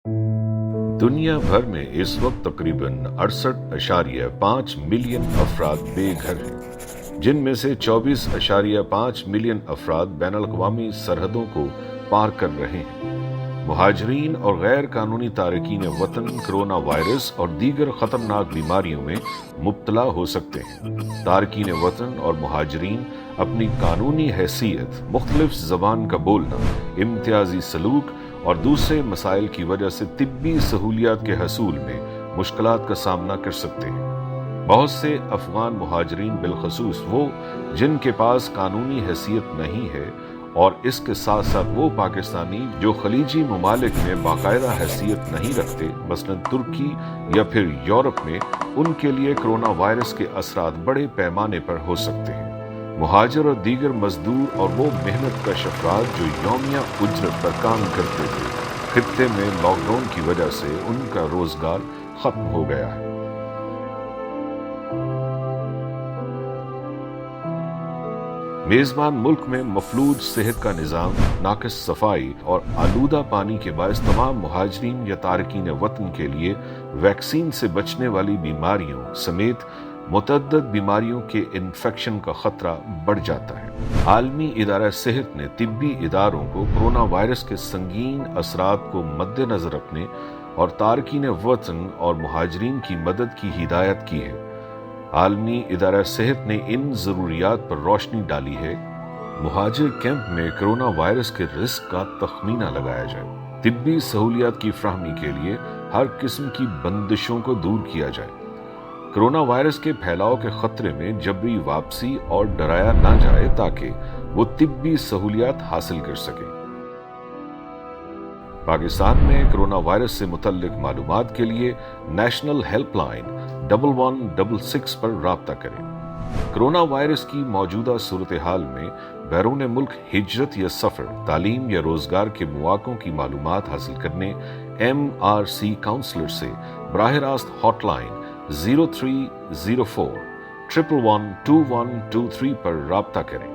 دنیا بھر میں اس وقت تقریباً 68.5 ملین افراد بے گھر ہیں، جن میں سے 24.5 ملین افراد بین الاقوامی سرحدوں کو پار کر رہے ہیں۔ مہاجرین اور غیر قانونی تارکین وطن کرونا وائرس اور دیگر خطرناک بیماریوں میں مبتلا ہو سکتے ہیں۔ تارکین وطن اور مہاجرین اپنی قانونی حیثیت، مختلف زبان کا بولنا، امتیازی سلوک اور دوسرے مسائل کی وجہ سے طبی سہولیات کے حصول میں مشکلات کا سامنا کر سکتے ہیں۔ بہت سے افغان مہاجرین، بالخصوص وہ جن کے پاس قانونی حیثیت نہیں ہے، اور اس کے ساتھ ساتھ وہ پاکستانی جو خلیجی ممالک میں باقاعدہ حیثیت نہیں رکھتے، مثلا ترکی یا پھر یورپ میں، ان کے لیے کرونا وائرس کے اثرات بڑے پیمانے پر ہو سکتے ہیں۔ مہاجر اور دیگر مزدور اور وہ محنت کش افراد جو یومیہ اجرت پر کام کرتے تھے، خطے میں لاک ڈاؤن کی وجہ سے ان کا روزگار ختم ہو گیا ہے۔ میزبان ملک میں مفلوج صحت کا نظام، ناقص صفائی اور آلودہ پانی کے باعث تمام مہاجرین یا تارکین وطن کے لیے ویکسین سے بچنے والی بیماریوں سمیت متعدد بیماریوں کے انفیکشن کا خطرہ بڑھ جاتا ہے۔ عالمی ادارہ صحت نے طبی اداروں کو کرونا وائرس کے سنگین اثرات کو مد نظر رکھنے اور تارکین وطن اور مہاجرین کی مدد کی ہدایت کی ہے۔ عالمی ادارہ صحت نے ان ضروریات پر روشنی ڈالی ہے۔ مہاجر کیمپ میں کرونا وائرس کے رسک کا تخمینہ لگایا جائے، طبی سہولیات کی فراہمی کے لیے ہر قسم کی بندشوں کو دور کیا جائے، کرونا وائرس کے پھیلاؤ کے خطرے میں جبری واپسی اور ڈرایا نہ جائے تاکہ وہ طبی سہولیات حاصل کر سکے۔ پاکستان میں کرونا وائرس سے متعلق معلومات کے لیے نیشنل ہیلپ لائن 1166 پر رابطہ کریں۔ کرونا وائرس کی موجودہ صورتحال میں بیرون ملک ہجرت یا سفر، تعلیم یا روزگار کے مواقعوں کی معلومات حاصل کرنے MRC کاؤنسلر سے براہ راست ہاٹ لائن 0304 111 2123 پر رابطہ کریں۔